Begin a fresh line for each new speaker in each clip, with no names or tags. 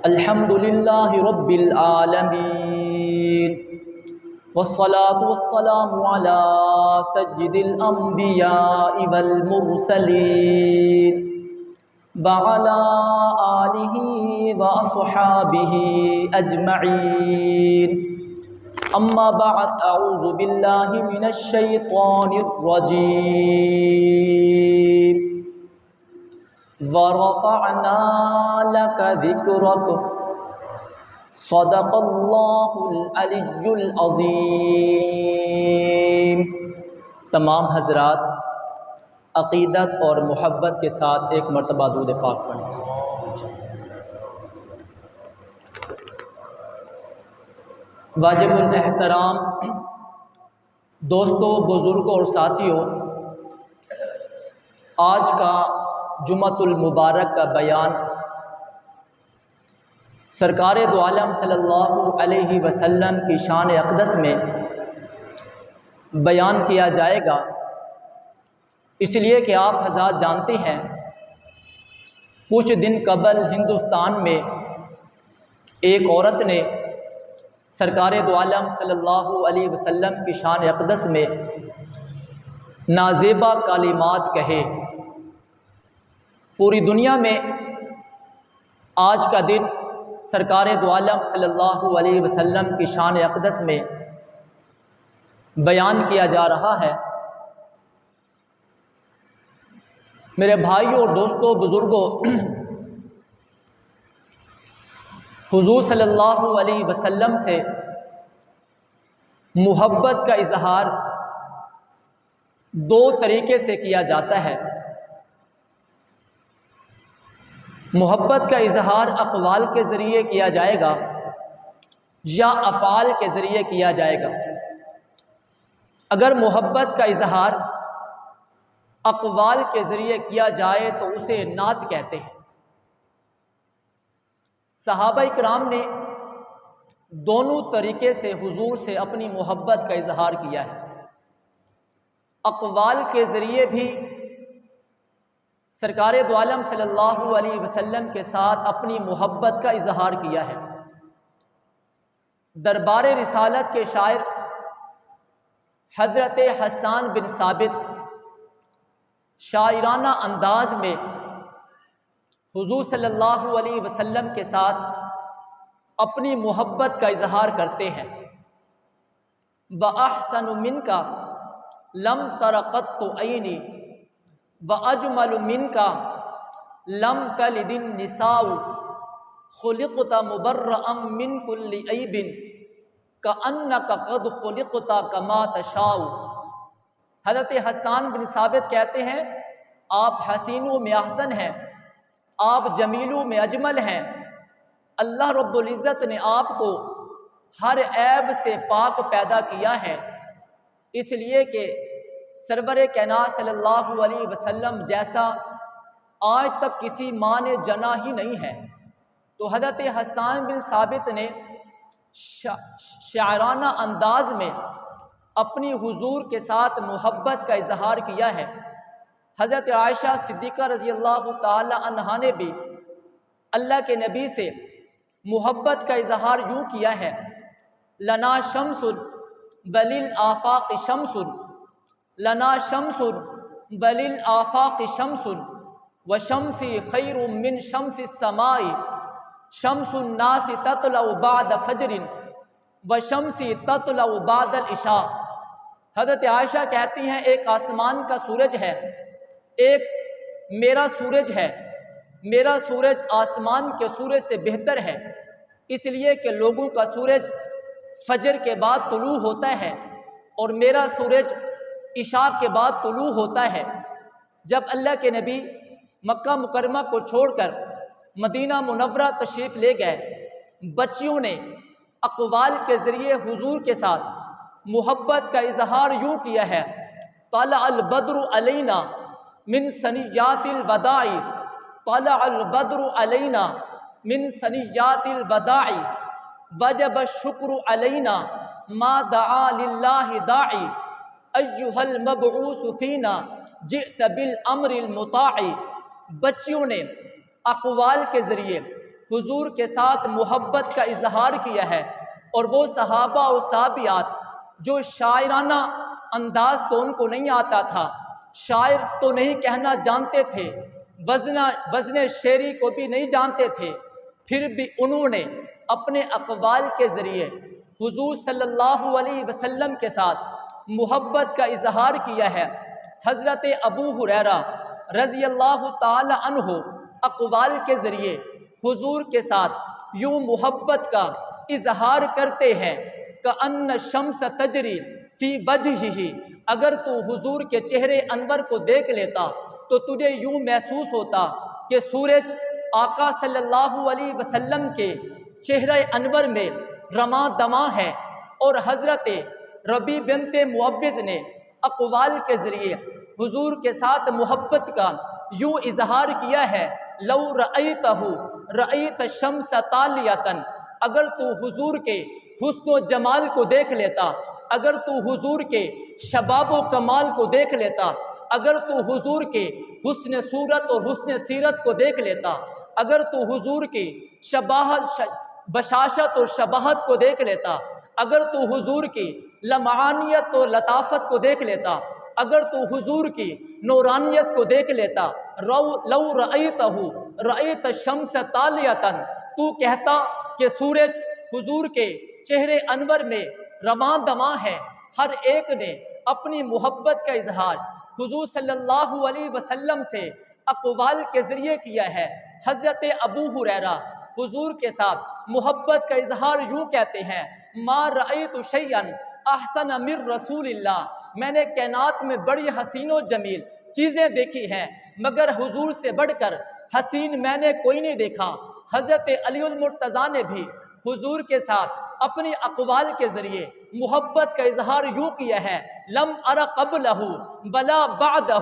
الحمد للہ رب العالمین والصلاة والسلام على سید الانبیاء والمرسلین وعلى آلہ واصحابہ اجمعین اما بعد اعوذ باللہ من الشیطان الرجیم وَرَفَعْنَا لَكَ ذِكْرَكَ صدق اللہ العلی العظیم۔ تمام حضرات عقیدت اور محبت کے ساتھ ایک مرتبہ درود پاک پڑھیں۔ واجب الاحترام دوستوں، بزرگوں اور ساتھیوں، آج کا جمعۃ المبارک کا بیان سرکار دو عالم صلی اللہ علیہ وسلم کی شان اقدس میں بیان کیا جائے گا، اس لیے کہ آپ حضرات جانتے ہیں کچھ دن قبل ہندوستان میں ایک عورت نے سرکار دو عالم صلی اللہ علیہ وسلم کی شان اقدس میں نازیبا کلمات کہے۔ پوری دنیا میں آج کا دن سرکار دو عالم صلی اللہ علیہ وسلم کی شان اقدس میں بیان کیا جا رہا ہے۔ میرے بھائیوں اور دوستوں، بزرگوں، حضور صلی اللہ علیہ وسلم سے محبت کا اظہار دو طریقے سے کیا جاتا ہے۔ محبت کا اظہار اقوال کے ذریعے کیا جائے گا یا افعال کے ذریعے کیا جائے گا۔ اگر محبت کا اظہار اقوال کے ذریعے کیا جائے تو اسے نعت کہتے ہیں۔ صحابہ کرام نے دونوں طریقے سے حضور سے اپنی محبت کا اظہار کیا ہے۔ اقوال کے ذریعے بھی سرکار دو عالم صلی اللہ علیہ وسلم کے ساتھ اپنی محبت کا اظہار کیا ہے۔ دربار رسالت کے شاعر حضرت حسان بن ثابت شاعرانہ انداز میں حضور صلی اللہ علیہ وسلم کے ساتھ اپنی محبت کا اظہار کرتے ہیں۔ وَأَحْسَنُ مِنْكَ لَمْ تَرَ قَطُّ عَيْنِي وَأَجْمَلُ مِنْكَ لَمْ تَلِدِ النِّسَاءُ خُلِقْتَ مُبَرَّأً مِّن كُلِّ عَيْبٍ كَأَنَّكَ قَدْ خُلِقْتَ كَمَا تَشَاءُ۔ حضرت حسان بن ثابت کہتے ہیں آپ حسینوں میں احسن ہیں، آپ جمیلوں میں اجمل ہیں۔ اللہ رب العزت نے آپ کو ہر عیب سے پاک پیدا کیا ہے، اس لیے کہ سرور کائنات صلی اللہ علیہ وسلم جیسا آج تک کسی ماں نے جنا ہی نہیں ہے۔ تو حضرت حسان بن ثابت نے شاعرانہ انداز میں اپنی حضور کے ساتھ محبت کا اظہار کیا ہے۔ حضرت عائشہ صدیقہ رضی اللہ تعالی عنہا نے بھی اللہ کے نبی سے محبت کا اظہار یوں کیا ہے: لنا شمس وللآفاق شمس، لنا شمس وللآفاق شمس وشمسی خیر من شمس السماء، شمس الناس تطلع بعد فجر وشمسی تطلع بعد العشاء۔ حضرت عائشہ کہتی ہیں ایک آسمان کا سورج ہے، ایک میرا سورج ہے، میرا سورج آسمان کے سورج سے بہتر ہے، اس لیے کہ لوگوں کا سورج فجر کے بعد طلوع ہوتا ہے اور میرا سورج عشاء کے بعد طلوع ہوتا ہے۔ جب اللہ کے نبی مکہ مکرمہ کو چھوڑ کر مدینہ منورہ تشریف لے گئے، بچیوں نے اقوال کے ذریعے حضور کے ساتھ محبت کا اظہار یوں کیا ہے: طلع البدر علینا من ثنیات الوداع، طلع البدر علینا من ثنیات الوداع، وجب الشکر علینا ما دعا للہ داعی، ایھا المبعوث فینا جئت بالامر المطاع۔ بچیوں نے اقوال کے ذریعے حضور کے ساتھ محبت کا اظہار کیا ہے، اور وہ صحابہ و صحابیات جو شاعرانہ انداز تو ان کو نہیں آتا تھا، شاعر تو نہیں کہنا جانتے تھے، وزن شعری کو بھی نہیں جانتے تھے، پھر بھی انہوں نے اپنے اقوال کے ذریعے حضور صلی اللہ علیہ وسلم کے ساتھ محبت کا اظہار کیا ہے۔ حضرت ابو ہریرہ رضی اللہ تعالی عنہ اقوال کے ذریعے حضور کے ساتھ یوں محبت کا اظہار کرتے ہیں کأن الشمس تجری فی وجہہ، اگر تو حضور کے چہرے انور کو دیکھ لیتا تو تجھے یوں محسوس ہوتا کہ سورج آقا صلی اللہ علیہ وسلم کے چہرے انور میں رواں دواں ہے۔ اور حضرت ربیع بنت معوذ نے اقوال کے ذریعے حضور کے ساتھ محبت کا یوں اظہار کیا ہے، لو رأیتہ رأیت الشمس طالیۃ، اگر تو حضور کے حسن و جمال کو دیکھ لیتا، اگر تو حضور کے شباب و کمال کو دیکھ لیتا، اگر تو حضور کے حسن صورت اور حسن سیرت کو دیکھ لیتا، اگر تو حضور کی بشاشت اور شباہت کو دیکھ لیتا، اگر تو حضور کی لمعانیت و لطافت کو دیکھ لیتا، اگر تو حضور کی نورانیت کو دیکھ لیتا، لو رأیتہ رأیت الشمس طالیۃ، تو کہتا کہ سورج حضور کے چہرے انور میں رواں دواں ہے۔ ہر ایک نے اپنی محبت کا اظہار حضور صلی اللہ علیہ وسلم سے اقوال کے ذریعے کیا ہے۔ حضرت ابو ہریرہ حضور کے ساتھ محبت کا اظہار یوں کہتے ہیں، ما رأیت شیئا احسن من رسول اللہ، میں نے کائنات میں بڑی حسین و جمیل چیزیں دیکھی ہیں مگر حضور سے بڑھ کر حسین میں نے کوئی نہیں دیکھا۔ حضرت علی المرتضیٰ نے بھی حضور کے ساتھ اپنی اقوال کے ذریعے محبت کا اظہار یوں کیا ہے، لم ار قبلہ ولا بعدہ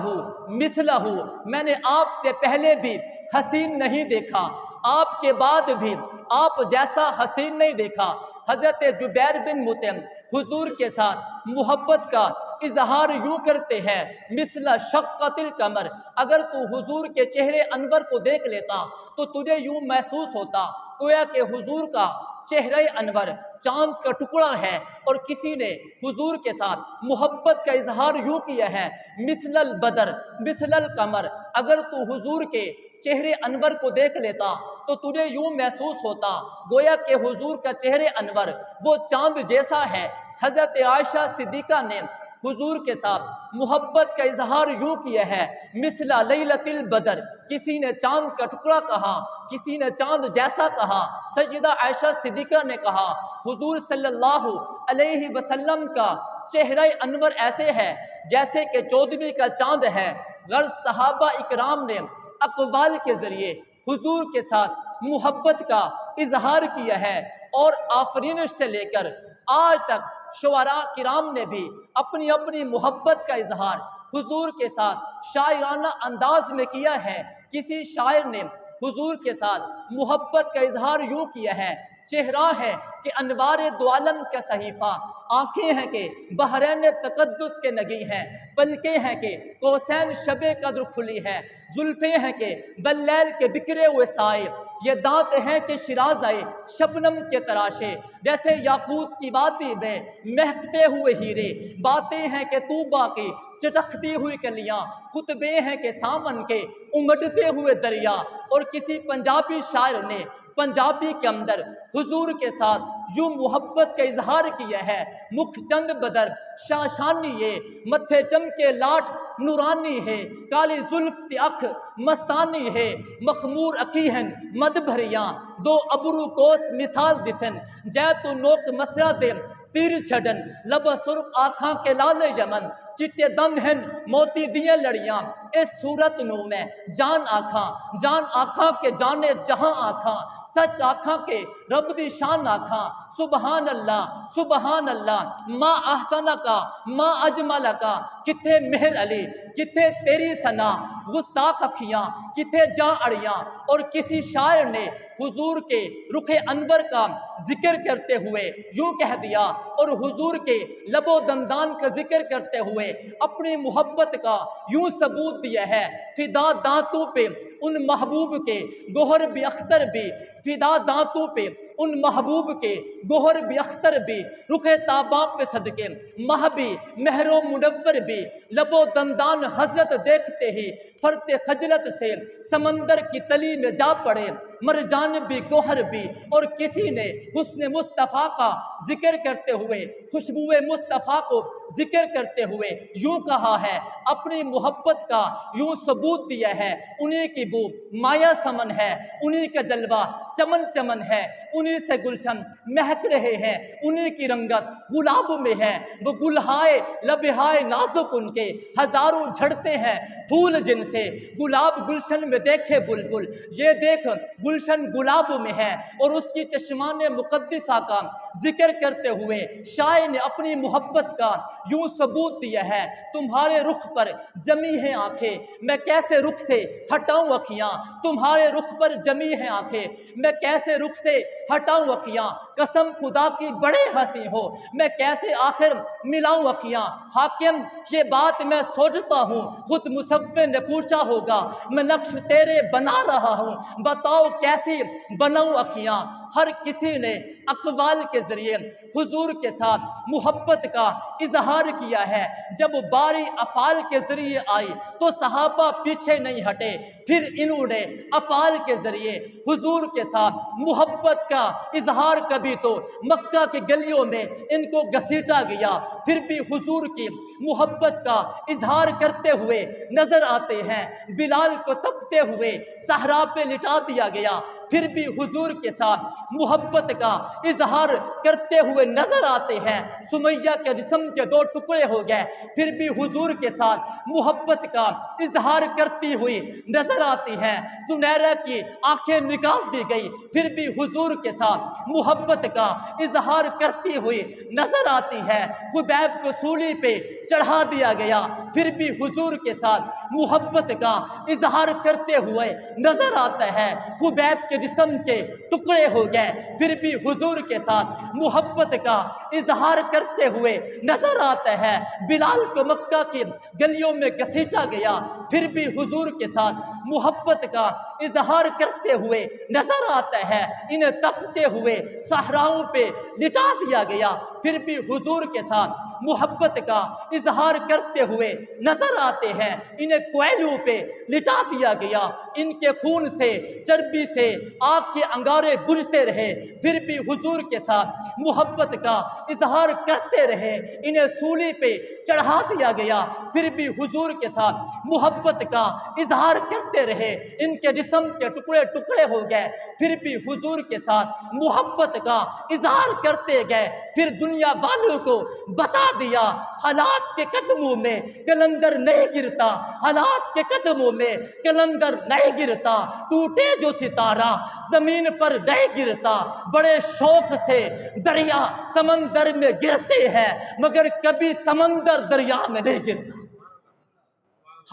مثلہ، میں نے آپ سے پہلے بھی حسین نہیں دیکھا، آپ کے بعد بھی آپ جیسا حسین نہیں دیکھا۔ حضرت جبیر بن مطعم حضور کے ساتھ محبت کا اظہار یوں کرتے ہیں، مثل شقۃ القمر، اگر تو حضور کے چہرے انور کو دیکھ لیتا تو تجھے یوں محسوس ہوتا گویا کہ حضور کا چہرہ انور چاند کا ٹکڑا ہے۔ اور کسی نے حضور کے ساتھ محبت کا اظہار یوں کیا ہے، مثل البدر مثل القمر، اگر تو حضور کے چہرے انور کو دیکھ لیتا تو تجھے یوں محسوس ہوتا گویا کہ حضور کا چہرے انور وہ چاند جیسا ہے۔ حضرت عائشہ صدیقہ نے حضور کے ساتھ محبت کا اظہار یوں کیا ہے، مثل لیلۃ البدر، کسی نے چاند کا ٹکڑا کہا، کسی نے چاند جیسا کہا۔ سیدہ عائشہ صدیقہ نے کہا حضور صلی اللہ علیہ وسلم کا چہرہ انور ایسے ہے جیسے کہ 14ویں کا چاند ہے۔ غرض صحابہ اکرام نے اقوال کے ذریعے حضور کے ساتھ محبت کا اظہار کیا ہے، اور آفرینش سے لے کر آج تک شعراء کرام نے بھی اپنی اپنی محبت کا اظہار حضور کے ساتھ شاعرانہ انداز میں کیا ہے۔ کسی شاعر نے حضور کے ساتھ محبت کا اظہار یوں کیا ہے، چہرہ ہے کہ انوار دو عالم کا صحیفہ، آنکھیں ہیں کہ بحرین تقدس کے نگی ہیں، پلکیں ہیں کہ قوسین شب قدر کھلی ہے، زلفیں ہیں کہ باللیل کے بکھرے ہوئے سائے، یہ دانت ہیں کہ شیراز آئے شبنم کے تراشے، جیسے یاقوت کی وادی میں مہکتے ہوئے ہیرے، باتیں ہیں کہ طوبا کی چٹکتی ہوئی کلیاں، خطبے ہیں کہ سامن کے امٹتے ہوئے دریا۔ اور کسی پنجابی شاعر نے پنجابی کے اندر حضور کے ساتھ یوں محبت کا اظہار کیا ہے، مکھ چند بدر شاشانی ہے، متھے چمکے لاٹ نورانی ہے، کالی زلف تی اکھ مستانی ہے، مخمور اکیہن مد بھریاں، دو ابرو کوس مثال دسن، جے تو نوک مسرا دے تیر چھڑن، لب سرخ آنکھاں کے لال یمن، چٹے دند ہیں موتی دیے لڑیاں، اس صورت نو میں جان آنکھاں کے جانے جہاں آنکھاں، سچ آنکھاں کے رب دی شان آنکھاں، سبحان اللہ سبحان اللہ، ما احسن کا ما اجمل کا، کتھے مہر علی کتھے تیری ثنا، گستاخ اکھیاں کتھے جاں اڑیاں۔ اور کسی شاعر نے حضور کے رخ انور کا ذکر کرتے ہوئے یوں کہہ دیا، اور حضور کے لب و دندان کا ذکر کرتے ہوئے اپنی محبت کا یوں ثبوت دیا ہے، فدا دانتوں پہ ان محبوب کے گوہر بھی اختر بھی، فدا دانتوں پہ ان محبوب کے گوہر بھی اختر بھی، رخ تاباب پہ صدقے ماہ بھی مہر و منور بھی، لب و دندان حضرت دیکھتے ہی فرت خجلت سے سمندر کی تلی میں جا پڑے، مرجان بھی گوہر بھی۔ اور کسی نے حسن مصطفیٰ کا ذکر کرتے ہوئے، خوشبو مصطفیٰ کو ذکر کرتے ہوئے یوں کہا ہے، اپنی محبت کا یوں ثبوت دیا ہے، انہی کی بو مایا سمن ہے، انہی کا جلوہ چمن چمن ہے، انہی سے گلشن مہک رہے ہیں، انہی کی رنگت گلاب میں ہے، وہ گلہائے لبہائے نازک ان کے ہزاروں جھڑتے ہیں پھول جن سے، گلاب گلشن میں دیکھے بلبل، یہ دیکھ گلشن گلاب میں ہے۔ اور اس کی چشمان مقدسہ کا ذکر کرتے ہوئے شاعر نے اپنی محبت کا یوں ثبوت دیا ہے، تمہارے رخ پر جمی ہیں آنکھیں میں کیسے رخ سے ہٹاؤں اکھیاں، تمہارے رخ پر جمی ہیں آنکھیں میں کیسے رخ سے ہٹاؤں اکھیاں، قسم خدا کی بڑے ہنسی ہو میں کیسے آخر ملاؤں اکھیاں۔ حاکم یہ بات میں سوچتا ہوں، خود مصور نے پوچھا ہوگا، میں نقش تیرے بنا رہا ہوں بتاؤ کیسی بناؤں اکھیاں۔ ہر کسی نے اقوال کے ذریعے حضور کے ساتھ محبت کا اظہار کیا ہے، جب باری افعال کے ذریعے آئی تو صحابہ پیچھے نہیں ہٹے، پھر انہوں نے افعال کے ذریعے حضور کے ساتھ محبت کا اظہار، کبھی تو مکہ کی گلیوں میں ان کو گھسیٹا گیا، پھر بھی حضور کی محبت کا اظہار کرتے ہوئے نظر آتے ہیں۔ بلال کو تپتے ہوئے صحرا پہ لٹا دیا گیا، پھر بھی حضور کے ساتھ محبت کا اظہار کرتے ہوئے نظر آتے ہیں۔ سمیہ کے جسم کے دو ٹکڑے ہو گئے، پھر بھی حضور کے ساتھ محبت کا اظہار کرتی ہوئی نظر آتی ہیں۔ سنیرہ کی آنکھیں نکال دی گئی، پھر بھی حضور کے ساتھ محبت کا اظہار کرتی ہوئی نظر آتی ہے۔ خبیب کو سولی پہ چڑھا دیا گیا، پھر بھی حضور کے ساتھ محبت کا اظہار کرتے ہوئے نظر آتا ہے۔ خبیب کے جسم کے ٹکڑے ہو گئے، پھر بھی حضور کے ساتھ محبت کا اظہار کرتے ہوئے نظر آتا ہے۔ بلال کو مکہ کی گلیوں میں گھسیٹا گیا، پھر بھی حضور کے ساتھ محبت کا اظہار کرتے ہوئے نظر آتا ہے۔ انہیں تپتے ہوئے صحراؤں پہ لٹا دیا گیا، پھر بھی حضور کے ساتھ محبت کا اظہار کرتے ہوئے نظر آتے ہیں۔ انہیں کوئلوں پہ لٹا دیا گیا، ان کے خون سے چربی سے آگ کے انگارے بجھتے رہے، پھر بھی حضور کے ساتھ محبت کا اظہار کرتے رہے۔ انہیں سولی پہ چڑھا دیا گیا، پھر بھی حضور کے ساتھ محبت کا اظہار کرتے رہے۔ ان کے جسم کے ٹکڑے ٹکڑے ہو گئے، پھر بھی حضور کے ساتھ محبت کا اظہار کرتے گئے۔ پھر دنیا والوں کو بتا دیا، حالات کے قدموں میں کلندر نہیں گرتا، حالات کے قدموں میں کلندر نہیں گرتا، ٹوٹے جو ستارہ زمین پر نہیں گرتا، بڑے شوق سے دریا سمندر میں گرتے ہیں مگر کبھی سمندر دریا میں نہیں گرتا۔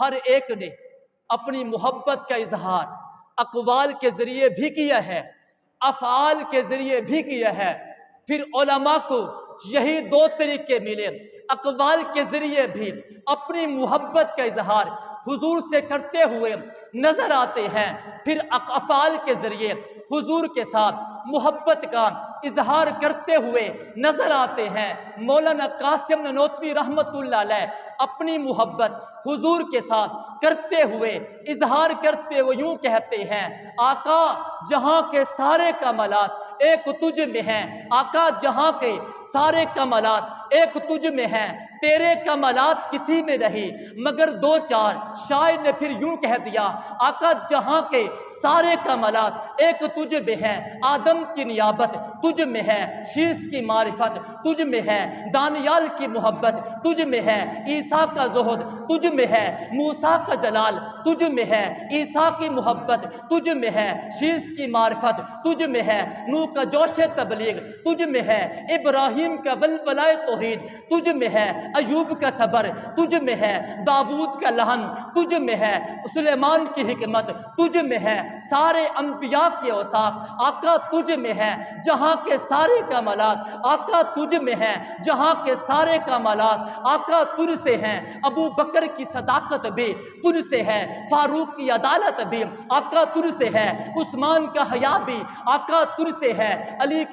ہر ایک نے اپنی محبت کا اظہار اقوال کے ذریعے بھی کیا ہے، افعال کے ذریعے بھی کیا ہے۔ پھر علماء کو یہی دو طریقے ملے، اقوال کے ذریعے بھی اپنی محبت کا اظہار حضور سے کرتے ہوئے نظر آتے ہیں، پھر افعال کے ذریعے حضور کے ساتھ محبت کا اظہار کرتے ہوئے نظر آتے ہیں۔ مولانا قاسم نانوتوی رحمت اللہ علیہ اپنی محبت حضور کے ساتھ کرتے ہوئے اظہار کرتے ہوئے یوں کہتے ہیں، آقا جہاں کے سارے کمالات ایک تجھ میں ہیں، آقا جہاں کے سارے کمالات ایک تجھ میں ہے، تیرے کمالات کسی میں نہیں مگر دو چار۔ شاعر نے پھر یوں کہہ دیا، آقا جہاں کے سارے کمالات ایک تجھ میں ہے، آدم کی نیابت تجھ میں ہے، شیش کی معرفت تجھ میں ہے، دانیال کی محبت تجھ میں ہے، عیسیٰ کا زہد تجھ میں ہے، موسیٰ کا جلال تجھ میں ہے، عیسیٰ کی محبت تجھ میں ہے، شیش کی معرفت تجھ میں ہے، نوح کا جوش تبلیغ تجھ میں ہے، ابراہیم کا ولولۂ توحید تجھ میں ہے، ایوب کا صبر تجھ میں ہے، داؤد کا لحن تجھ میں ہے، سلیمان کی حکمت تجھ میں ہے، سارے انبیاء کے اوصاف آقا تجھ میں ہے، جہاں کے سارے کمالات آقا تجھ میں ہے، جہاں کے سارے کمالات آقا تجھ سے ہیں، ابو بکر کی صداقت بھی تجھ سے ہے، فاروق کی عدالت بھی آقا تجھ سے ہے، عثمان کا حیا بھی آقا تجھ سے ہے، علی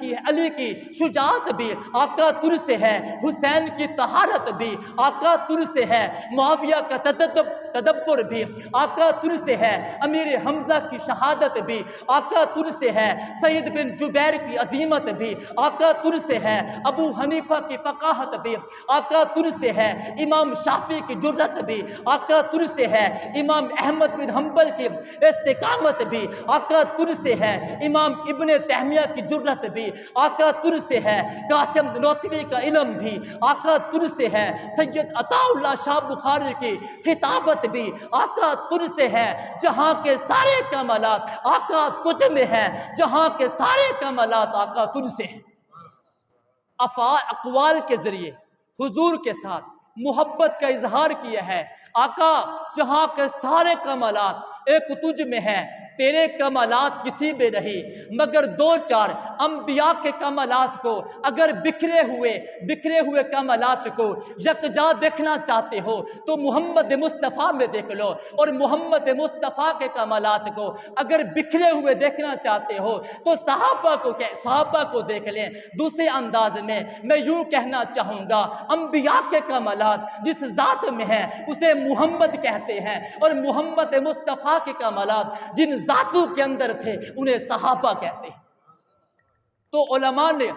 کی شجاعت بھی آقا تجھ سے ہے، حسین کی طہارت بھی آقا تجھ سے ہے، معاویہ کا تدبر بھی آقا تجھ سے ہے، امیر حمزہ کی شہادت بھی آقا تجھ سے ہے، سعید بن جبیر کی عظیمت بھی آقا تجھ سے ہے، ابو حنیفہ کی فقاہت بھی آقا تجھ سے ہے، امام شافعی کی جرأت بھی آقا تجھ سے ہے، امام احمد بن حنبل کی استقامت بھی آقا تجھ سے ہے، امام ابن تیمیہ کی جرأت بھی آقا تجھ سے ہے، قاسم نوتوی کا علم بھی آقا تجھ سے ہے، سید عطا اللہ شاہ بخاری کی خطابت بھی آقا تجھ سے ہے، جہاں کے سارے کمالات آقا تجھ میں ہے، جہاں کے سارے کمالات آقا تجھ سے ہیں۔ اقوال کے ذریعے حضور کے ساتھ محبت کا اظہار کیا ہے، آقا جہاں کے سارے کمالات ایک تجھ میں ہے، تیرے کمالات کسی میں نہیں مگر دو چار۔ انبیاء کے کمالات کو اگر بکھرے ہوئے کمالات کو یکجا دیکھنا چاہتے ہو تو محمد مصطفیٰ میں دیکھ لو، اور محمد مصطفیٰ کے کمالات کو اگر بکھرے ہوئے دیکھنا چاہتے ہو تو صحابہ کو دیکھ لیں۔ دوسرے انداز میں میں یوں کہنا چاہوں گا، انبیاء کے کمالات جس ذات میں ہیں اسے محمد کہتے ہیں، اور محمد مصطفیٰ کے کمالات جن ذاتوں کے اندر تھے انہیں صحابہ کہتے ہیں۔ تو علماء نے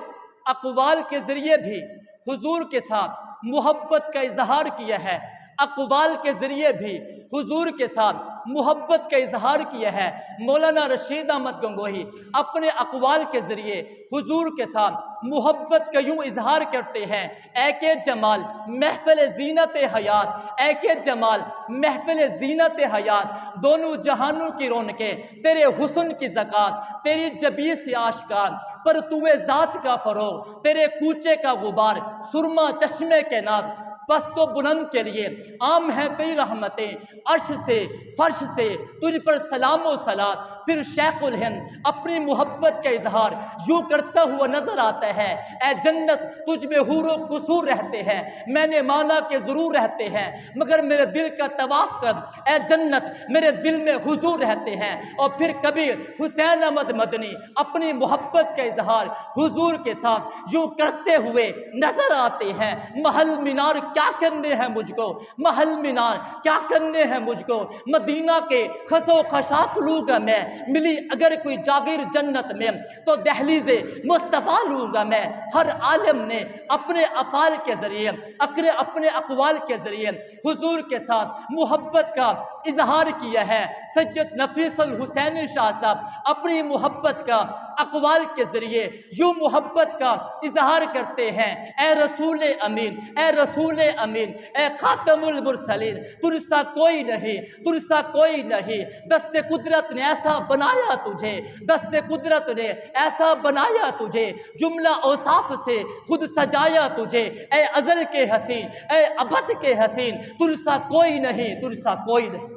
اقوال کے ذریعے بھی حضور کے ساتھ محبت کا اظہار کیا ہے، اقوال کے ذریعے بھی حضور کے ساتھ محبت کا اظہار کیا ہے۔ مولانا رشید احمد گنگوہی اپنے اقوال کے ذریعے حضور کے ساتھ محبت کا یوں اظہار کرتے ہیں، اے کہ جمال محفل زینت حیات، اے کہ جمال محفل زینت حیات، دونوں جہانوں کی رونقیں تیرے حسن کی زکات، تیری جبین سے آشکار پر توے ذات کا فروغ، تیرے کوچے کا غبار سرما چشمے کے نات، پست و بلند کے لیے عام ہیں تیری رحمتیں، عرش سے فرش سے تجھ پر سلام و صلات۔ پھر شیخ الہند اپنی محبت کا اظہار یوں کرتا ہوا نظر آتا ہے، اے جنت تجھ میں حور و قصور رہتے ہیں، میں نے مانا کہ ضرور رہتے ہیں مگر میرے دل کا طواف کر، اے جنت میرے دل میں حضور رہتے ہیں۔ اور پھر کبھی حسین احمد مدنی اپنی محبت کا اظہار حضور کے ساتھ یوں کرتے ہوئے نظر آتے ہیں، محل مینار کیا کرنے ہیں مجھ کو، محل مینار کیا کرنے ہیں مجھ کو، مدینہ کے خس و خشاک لوں گا میں، ملی اگر کوئی جاگیر جنت میں تو دہلیز مصطفیٰ لوں گا میں۔ ہر عالم نے اپنے افعال کے ذریعے اپنے اقوال کے ذریعے حضور کے ساتھ محبت کا اظہار کیا ہے۔ سید نفیس الحسینی شاہ صاحب اپنی محبت کا اقوال کے ذریعے یوں محبت کا اظہار کرتے ہیں، اے رسول امین، اے رسول امین، اے خاتم المرسلین، تجھ سا کوئی نہیں، تجھ سا کوئی نہیں، دست قدرت نے ایسا بنایا تجھے، دست قدرت نے ایسا بنایا تجھے، جملہ اوصاف سے خود سجایا تجھے، اے ازل کے حسین، اے ابد کے حسین، تجھ سا کوئی نہیں، تجھ سا کوئی نہیں۔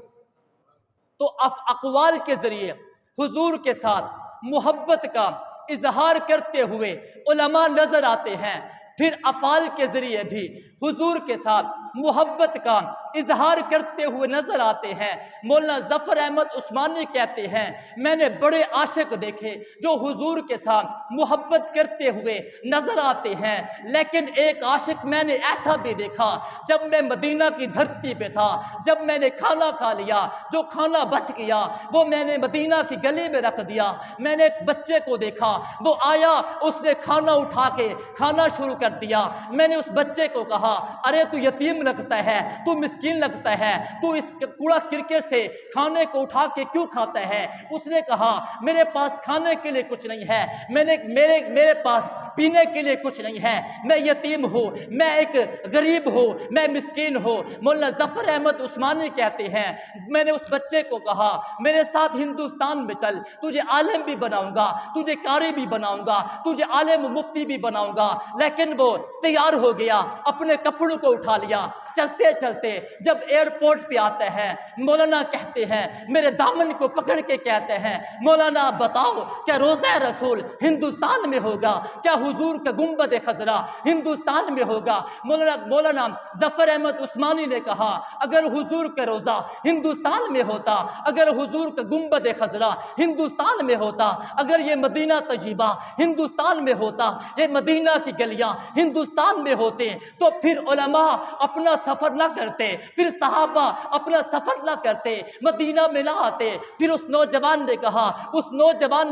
تو اقوال کے ذریعے حضور کے ساتھ محبت کا اظہار کرتے ہوئے علماء نظر آتے ہیں، پھر افعال کے ذریعے بھی حضور کے ساتھ محبت کا اظہار کرتے ہوئے نظر آتے ہیں۔ مولانا ظفر احمد عثمانی کہتے ہیں میں نے بڑے عاشق دیکھے جو حضور کے ساتھ محبت کرتے ہوئے نظر آتے ہیں، لیکن ایک عاشق میں نے ایسا بھی دیکھا جب میں مدینہ کی دھرتی پہ تھا، جب میں نے کھانا کھا لیا، جو کھانا بچ گیا وہ میں نے مدینہ کی گلی میں رکھ دیا، میں نے ایک بچے کو دیکھا، وہ آیا، اس نے کھانا اٹھا کے کھانا شروع کر دیا۔ میں نے اس بچے کو کہا ارے تو یتیم لگتا ہے، تو مسکین لگتا ہے، تو اس کوڑا کرکٹ سے کھانے کو اٹھا کے کیوں کھاتا ہے؟ اس نے کہا میرے پاس کھانے کے لیے کچھ نہیں ہے، میرے پاس پینے کے لیے کچھ نہیں ہے، میں یتیم ہوں، میں ایک غریب ہوں، میں مسکین ہوں۔ مولانا ظفر احمد عثمانی کہتے ہیں میں نے اس بچے کو کہا میرے ساتھ ہندوستان میں چل، تجھے عالم بھی بناؤں گا، تجھے قاری بھی بناؤں گا، تجھے عالم و مفتی بھی بناؤں گا۔ لیکن وہ تیار ہو گیا، اپنے کپڑوں کو اٹھا لیا، چلتے چلتے جب ایئرپورٹ پہ آتے ہیں مولانا کہتے ہیں میرے دامن کو پکڑ کے کہتے ہیں مولانا بتاؤ کیا روضہ رسول ہندوستان میں ہوگا؟ کیا حضور کا گنبد خضرا ہندوستان میں ہوگا؟ مولانا ظفر احمد عثمانی نے کہا اگر حضور کا روضہ ہندوستان میں ہوتا، اگر حضور کا گنبد خضرا ہندوستان میں ہوتا، اگر یہ مدینہ طیبہ ہندوستان میں ہوتا، یہ مدینہ کی گلیاں ہندوستان میں ہوتے، تو پھر علماء اپنا سفر نہ کرتے، پھر صحابہ اپنا سفر نہ کرتے، مدینہ میں نہ آتے۔ پھر اس نوجوان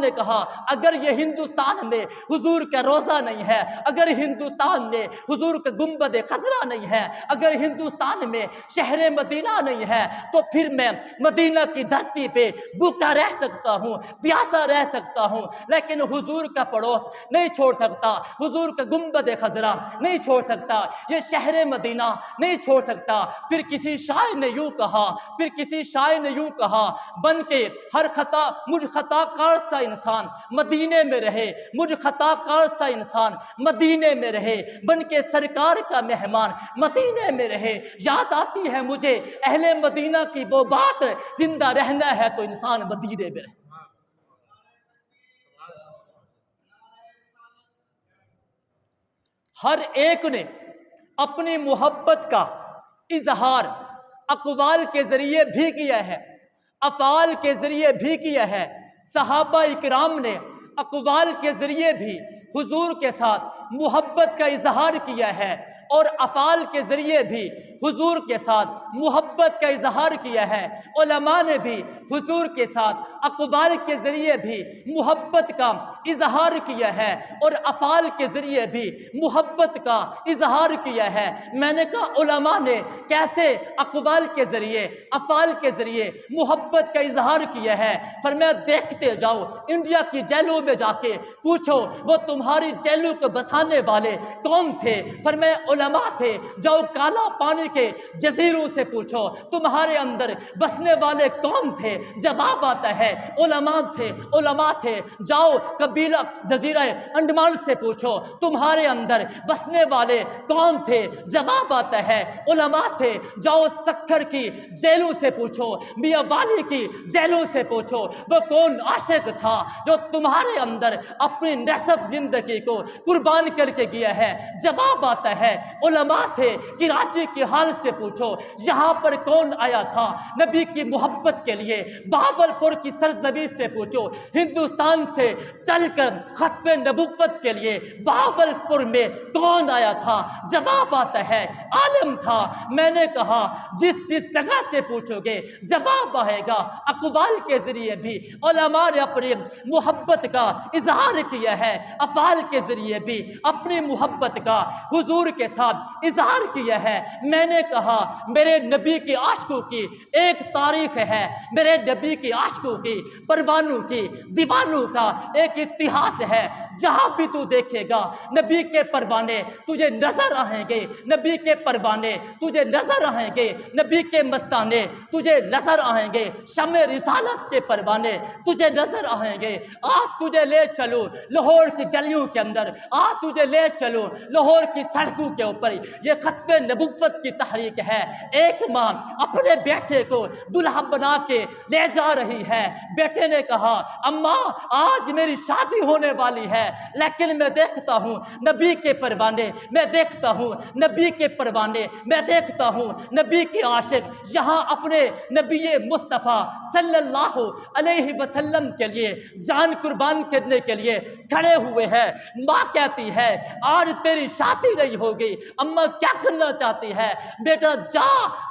نے کہا اگر یہ ہندوستان میں حضور کا روضہ نہیں ہے، اگر ہندوستان میں حضور کا گنبد خضرا نہیں ہے، اگر ہندوستان میں شہر مدینہ نہیں ہے، تو پھر میں مدینہ کی دھرتی پہ بھوکا رہ سکتا ہوں، پیاسا رہ سکتا ہوں، لیکن حضور کا پڑوس نہیں چھوڑ سکتا، حضور کا گنبد خضرا نہیں چھوڑ سکتا، یہ شہر مدینہ نہیں چھوڑ سکتا۔ پھر کسی شاعر نے یوں کہا بن کے ہر مجھ خطا کار سا انسان مدینے میں رہے، مجھ خطا کار سا انسان مدینے میں رہے، بن کے سرکار کا مہمان مدینے میں رہے۔ یاد آتی ہے مجھے اہل مدینہ کی وہ بات، زندہ رہنا ہے تو انسان مدینے میں رہے۔ ہر ایک نے اپنی محبت کا اظہار اقوال کے ذریعے بھی کیا ہے، افعال کے ذریعے بھی کیا ہے۔ صحابہ اکرام نے اقوال کے ذریعے بھی حضور کے ساتھ محبت کا اظہار کیا ہے، اور افعال کے ذریعے بھی حضور کے ساتھ محبت کا اظہار کیا ہے۔ علماء نے بھی حضور کے ساتھ اقوال کے ذریعے بھی محبت کا اظہار کیا ہے، اور افعال کے ذریعے بھی محبت کا اظہار کیا ہے۔ میں نے کہا علماء نے کیسے اقوال کے ذریعے افعال کے ذریعے محبت کا اظہار کیا ہے؟ فرمایا دیکھتے جاؤ، انڈیا کی جیلوں میں جا کے پوچھو وہ تمہاری جیلوں کو بسانے والے کون تھے؟ فرمایا علماء تھے۔ جاؤ کالا پانی کے جزیروں سے پوچھو تمہارے اندر بسنے والے کون تھے؟ جواب آتا ہے علماء تھے۔ جاؤ قبیلہ جزیرہ انڈمان سے پوچھو تمہارے اندر بسنے والے کون تھے؟ جواب آتا ہے علماء تھے۔ جاؤ سکھر کی جیلوں سے پوچھو، میاں والی کی جیلوں سے پوچھو وہ کون عاشق تھا جو تمہارے اندر اپنی نسب زندگی کو قربان کر کے گیا ہے؟ جواب آتا ہے علماء تھے۔ کراچی کی حال سے پوچھو یہاں پر کون آیا تھا نبی کی محبت کے لیے؟ بہاولپور کی سرزمین سے پوچھو ہندوستان سے چل کر ختم نبوت کے لیے بہاولپور میں کون آیا تھا؟ جواب آتا ہے عالم تھا۔ میں نے کہا جس جگہ سے پوچھو گے جواب آئے گا۔ اقوال کے ذریعے بھی علماء نے اپنی محبت کا اظہار کیا ہے، افعال کے ذریعے بھی اپنی محبت کا حضور کے ساتھ اظہار کیا ہے۔ میں نے کہا میرے نبی کے عاشقوں کی ایک تاریخ ہے، میرے نبی کے عاشقوں کی، پروانوں کی، دیوانوں کا ایک اتہاس ہے۔ جہاں بھی تو دیکھے گا نبی کے پروانے تجھے نظر آئیں گے، نبی کے پروانے تجھے نظر آئیں گے، نبی کے مستانے تجھے نظر آئیں گے، شمع رسالت کے پروانے تجھے نظر آئیں گے۔ تجھے لے چلو لاہور کی گلیوں کے اندر، تجھے لے چلو لاہور کی سڑکوں کے اوپر، یہ ختم نبوت کی تحریک ہے۔ ایک ماں اپنے بیٹے کو دلہا بنا کے لے جا رہی ہے۔ بیٹے نے کہا اماں آج میری شادی ہونے والی ہے، لیکن میں دیکھتا ہوں نبی کے پروانے، میں دیکھتا ہوں نبی کے پروانے، میں دیکھتا ہوں نبی کے عاشق یہاں اپنے نبی مصطفیٰ صلی اللہ علیہ وسلم کے لیے جان قربان کرنے کے لیے کھڑے ہوئے ہیں۔ ماں کہتی ہے آج تیری شادی نہیں ہوگی، اماں کیا کرنا چاہتی ہے؟ بیٹا جا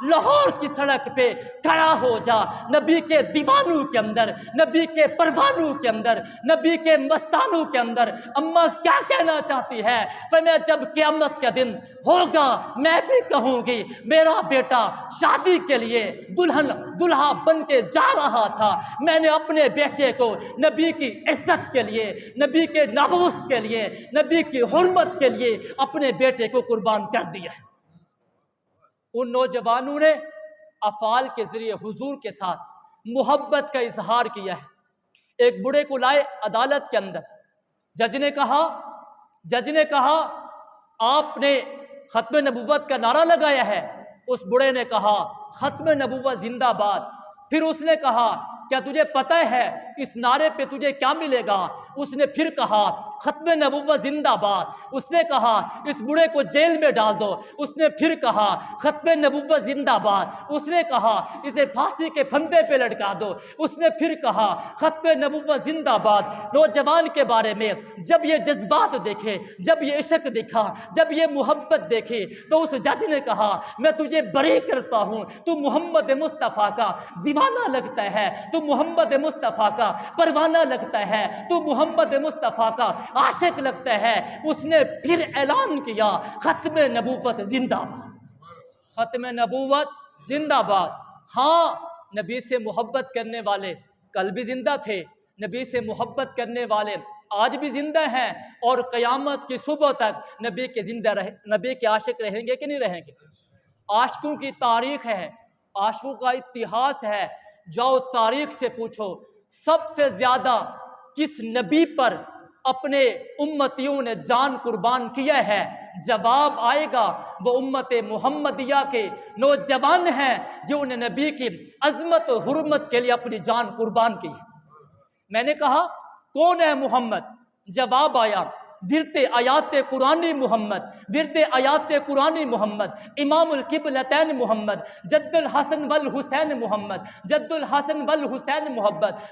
لاہور کی سڑک پہ کھڑا ہو جا، نبی کے دیوانوں کے اندر، نبی کے پروانوں کے اندر، نبی کے مستانوں کے اندر اماں کیا کہنا چاہتی ہے؟ میں جب قیامت کے دن ہوگا میں بھی کہوں گی میرا بیٹا شادی کے لیے دلہا بن کے جا رہا تھا، میں نے اپنے بیٹے کو نبی کی عزت کے لیے، نبی کے ناموس کے لیے، نبی کی حرمت کے لیے اپنے بیٹے کو قربان کر دیا ہے۔ ان نوجوانوں نے افعال کے ذریعے حضور کے ساتھ محبت کا اظہار کیا ہے۔ ایک بوڑھے کو لائے عدالت کے اندر، جج نے کہا آپ نے ختم نبوت کا نعرہ لگایا ہے۔ اس بوڑھے نے کہا ختم نبوت زندہ باد۔ پھر اس نے کہا کیا تجھے پتہ ہے اس نعرے پہ تجھے کیا ملے گا؟ اس نے پھر کہا ختم نبوت زندہ باد۔ اس نے کہا اس بوڑھے کو جیل میں ڈال دو۔ اس نے پھر کہا ختم نبوت زندہ باد۔ اس نے کہا اسے پھانسی کے پھندے پہ لٹکا دو۔ اس نے پھر کہا ختم نبوت زندہ باد۔ نوجوان کے بارے میں جب یہ جذبات دیکھے، جب یہ عشق دیکھا، جب یہ محبت دیکھی، تو اس جج نے کہا میں تجھے بری کرتا ہوں، تو محمد مصطفیٰ کا دیوانہ لگتا ہے، تو محمد مصطفیٰ کا پروانہ لگتا ہے، تو محمد مصطفیٰ کا عاشق لگتا ہے۔ اس نے پھر اعلان کیا ختم نبوت زندہ باد، ختم نبوت زندہ باد۔ ہاں نبی سے محبت کرنے والے کل بھی زندہ تھے، نبی سے محبت کرنے والے آج بھی زندہ ہیں، اور قیامت کی صبح تک نبی کے عاشق رہیں گے کہ نہیں رہیں گے؟ عاشقوں کی تاریخ ہے، عاشقوں کا اتہاس ہے، جاؤ تاریخ سے پوچھو سب سے زیادہ کس نبی پر اپنے امتیوں نے جان قربان کیا ہے؟ جواب آئے گا وہ امت محمدیہ کے نوجوان ہیں جو نے نبی کی عظمت و حرمت کے لیے اپنی جان قربان کی ہے۔ میں نے کہا کون ہے محمد؟ جواب آیا ورد آیات قرآنی محمد، ورد آیات قرآنی محمد، امام القبلتین محمد، جد الحسن والحسین محمد، جد الحسن والحسین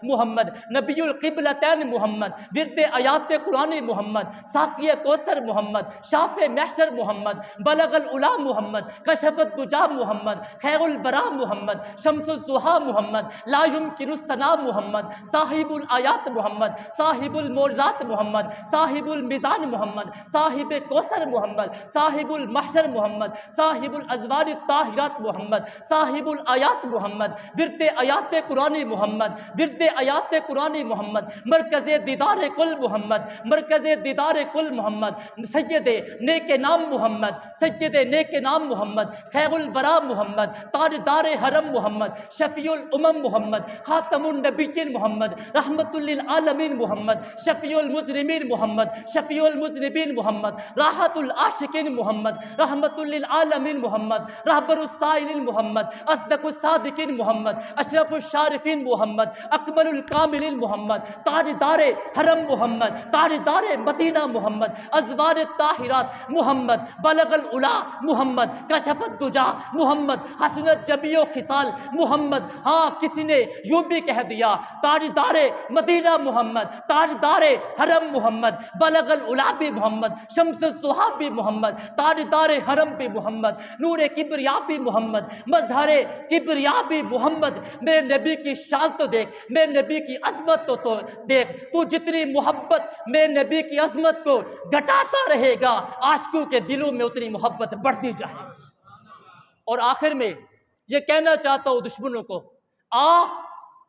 محمد، نبی القبلتین محمد، ورد آیات قرآنی محمد، ساقی کوثر محمد، شاف محشر محمد، بلغ العلا محمد، کشف الدجا محمد، خیر البرا محمد، شمس الضحیٰ محمد، لا یمکن الثنا محمد، صاحب الآیات محمد، صاحب المعجزات محمد، صاحب الميزان محمد، صاحب کوثر محمد، صاحب المحشر محمد، صاحب الازوار الطاہرات محمد، صاحب الآیات محمد، ورد آیات قرآنی محمد، ورد آیات قرآنی محمد، مرکز دیدار کل محمد، مرکز دیدار کل محمد، سید نیک نام محمد، سید نیک نام محمد، خیر البرا محمد، تاجدار حرم محمد، شفیع الامم محمد، خاتم النبیین محمد، رحمت للعالمین محمد، شفیع المجرمین محمد، شفیع المذنبین محمد، راحت العاشقین محمد، رحمت للعالمین محمد، رہبر السائلین محمد، اصدق الصادقین محمد، اشرف الشارفین محمد، اکمل الکاملین محمد، تاجدار حرم محمد، تاجدار مدینہ محمد، ازوار الطاہرات محمد، بلغ العلا محمد، کشف الدجا محمد، حسنت جمیع خصال محمد۔ ہاں کسی نے یوں بھی کہہ دیا تاجدار مدینہ محمد، تاجدار حرم محمد، بلغ العلا بھی محمد، شمس الضحیٰ بھی محمد، تاجدار حرم بھی محمد، نور کبریا بھی محمد، مظہر کبریا بھی محمد۔ میرے نبی کی شان تو دیکھ، میرے نبی کی عظمت تو دیکھ، تو جتنی محبت میرے نبی کی عظمت کو گھٹاتا رہے گا عاشقوں کے دلوں میں اتنی محبت بڑھتی جائے۔ اور آخر میں یہ کہنا چاہتا ہوں دشمنوں کو،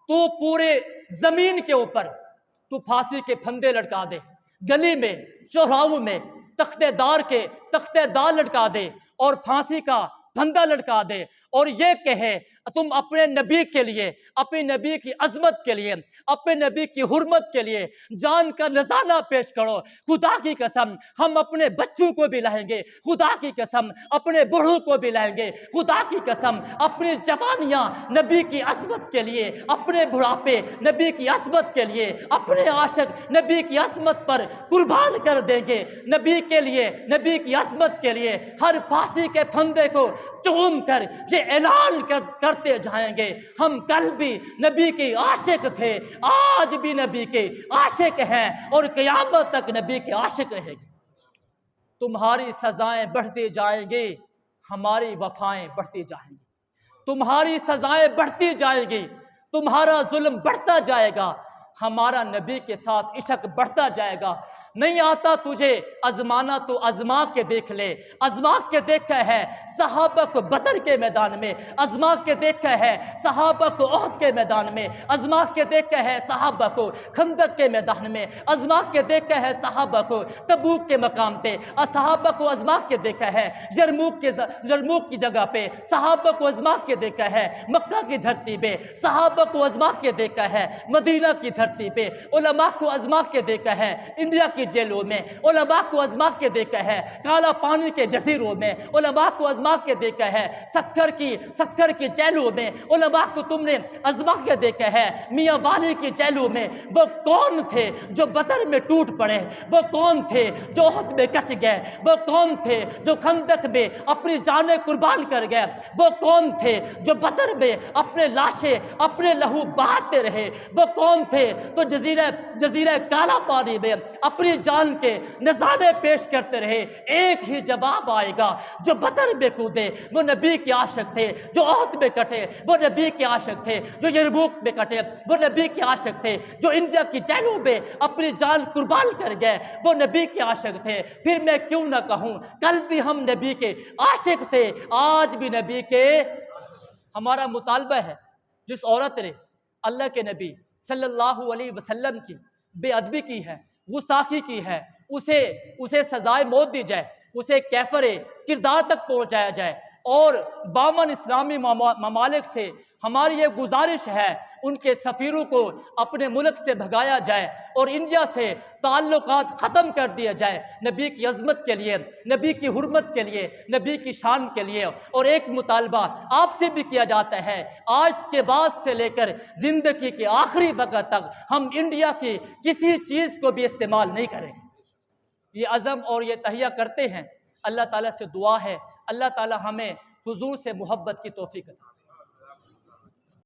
تو پورے زمین کے اوپر تو پھانسی کے پھندے لٹکا دے، گلی میں چوراہوں میں تختے دار لٹکا دے اور پھانسی کا پھندا لٹکا دے، اور یہ کہے تم اپنے نبی کے لیے، اپنے نبی کی عظمت کے لیے، اپنے نبی کی حرمت کے لیے جان کا نذرانہ پیش کرو۔ خدا کی قسم ہم اپنے بچوں کو بھی لائیں گے، خدا کی قسم اپنے بوڑھوں کو بھی لائیں گے، خدا کی قسم اپنی جوانیاں نبی کی عظمت کے لیے، اپنے بڑھاپے نبی کی عظمت کے لیے، اپنے عاشق نبی کی عظمت پر قربان کر دیں گے۔ نبی کے لیے، نبی کی عظمت کے لیے ہر پھانسی کے پھندے کو چوم کر یہ اعلان کرتے جائیں گے، ہم کل بھی نبی کے عاشق تھے، آج بھی نبی کے عاشق ہیں اور قیامت تک نبی کے عاشق رہیں گے۔ تمہاری سزائیں بڑھتی جائیں گی، ہماری وفائیں بڑھتی جائیں گی۔ تمہاری سزائیں بڑھتی جائیں گی، تمہارا ظلم بڑھتا جائے گا، ہمارا نبی کے ساتھ عشق بڑھتا جائے گا۔ نہیں آتا تجھے آزمانا تو آزما کے دیکھ لے، آزما کے دیکھا ہے صحابہ کو بدر کے میدان میں، آزما کے دیکھا ہے صحابہ کو احد کے میدان میں، آزما کے دیکھا ہے صحابہ کو خندق کے میدان میں، آزما کے دیکھا ہے صحابہ کو تبوک کے مقام پہ، صحابہ کو آزما کے دیکھا ہے یرموک کی جگہ پہ، صحابہ کو آزما کے دیکھا ہے مکہ کی دھرتی پہ، صحابہ کو آزما کے دیکھا ہے مدینہ کی دھرتی پہ، علماء کو آزما کے دیکھا ہے انڈیا کی جیلوں میں، علماء کو آزما کے دیکھا ہے کالا پانی کے جزیروں میں، علماء کو آزما کے دیکھا ہے سکر کی جیلوں میں، علماء کو تم نے آزما کے دیکھا ہے میاں والی کی جیلوں میں۔ وہ کون تھے جو بدر میں ٹوٹ پڑے؟ وہ کون تھے جو احد میں کٹ گئے؟ وہ کون تھے جو خندق میں اپنی جانیں قربان کر گئے؟ وہ کون تھے جو بدر میں اپنے لاشیں اپنے لہو بہاتے رہے؟ وہ کون تھے تو جزیرہ کالا پانی میں اپنی جان کے نذرانے پیش کرتے رہے؟ ایک ہی جواب آئے گا، جو بدر میں کودے وہ نبی کے عاشق تھے، جو احد میں کٹے وہ نبی کے عاشق تھے، جو یرموک میں کٹے وہ نبی کے عاشق تھے، جو انڈیا کی جیلوں میں اپنی جان قربان کر گئے وہ نبی کے عاشق تھے۔ پھر میں کیوں نہ کہوں کل بھی ہم نبی کے عاشق تھے، آج بھی نبی کے۔ ہمارا مطالبہ ہے جس عورت نے اللہ کے نبی صلی اللہ علیہ وسلم کی بے ادبی کی ہے، گستاخی کی ہے، اسے سزائے موت دی جائے، اسے کیفر کردار تک پہنچایا جائے، اور 52 اسلامی ممالک سے ہماری یہ گزارش ہے ان کے سفیروں کو اپنے ملک سے بھگایا جائے اور انڈیا سے تعلقات ختم کر دیا جائے، نبی کی عظمت کے لیے، نبی کی حرمت کے لیے، نبی کی شان کے لیے۔ اور ایک مطالبہ آپ سے بھی کیا جاتا ہے، آج کے بعد سے لے کر زندگی کے آخری وقت تک ہم انڈیا کی کسی چیز کو بھی استعمال نہیں کریں گے۔ یہ عزم اور یہ تہیہ کرتے ہیں۔ اللہ تعالیٰ سے دعا ہے اللہ تعالیٰ ہمیں حضور سے محبت کی توفیق عطا کرے۔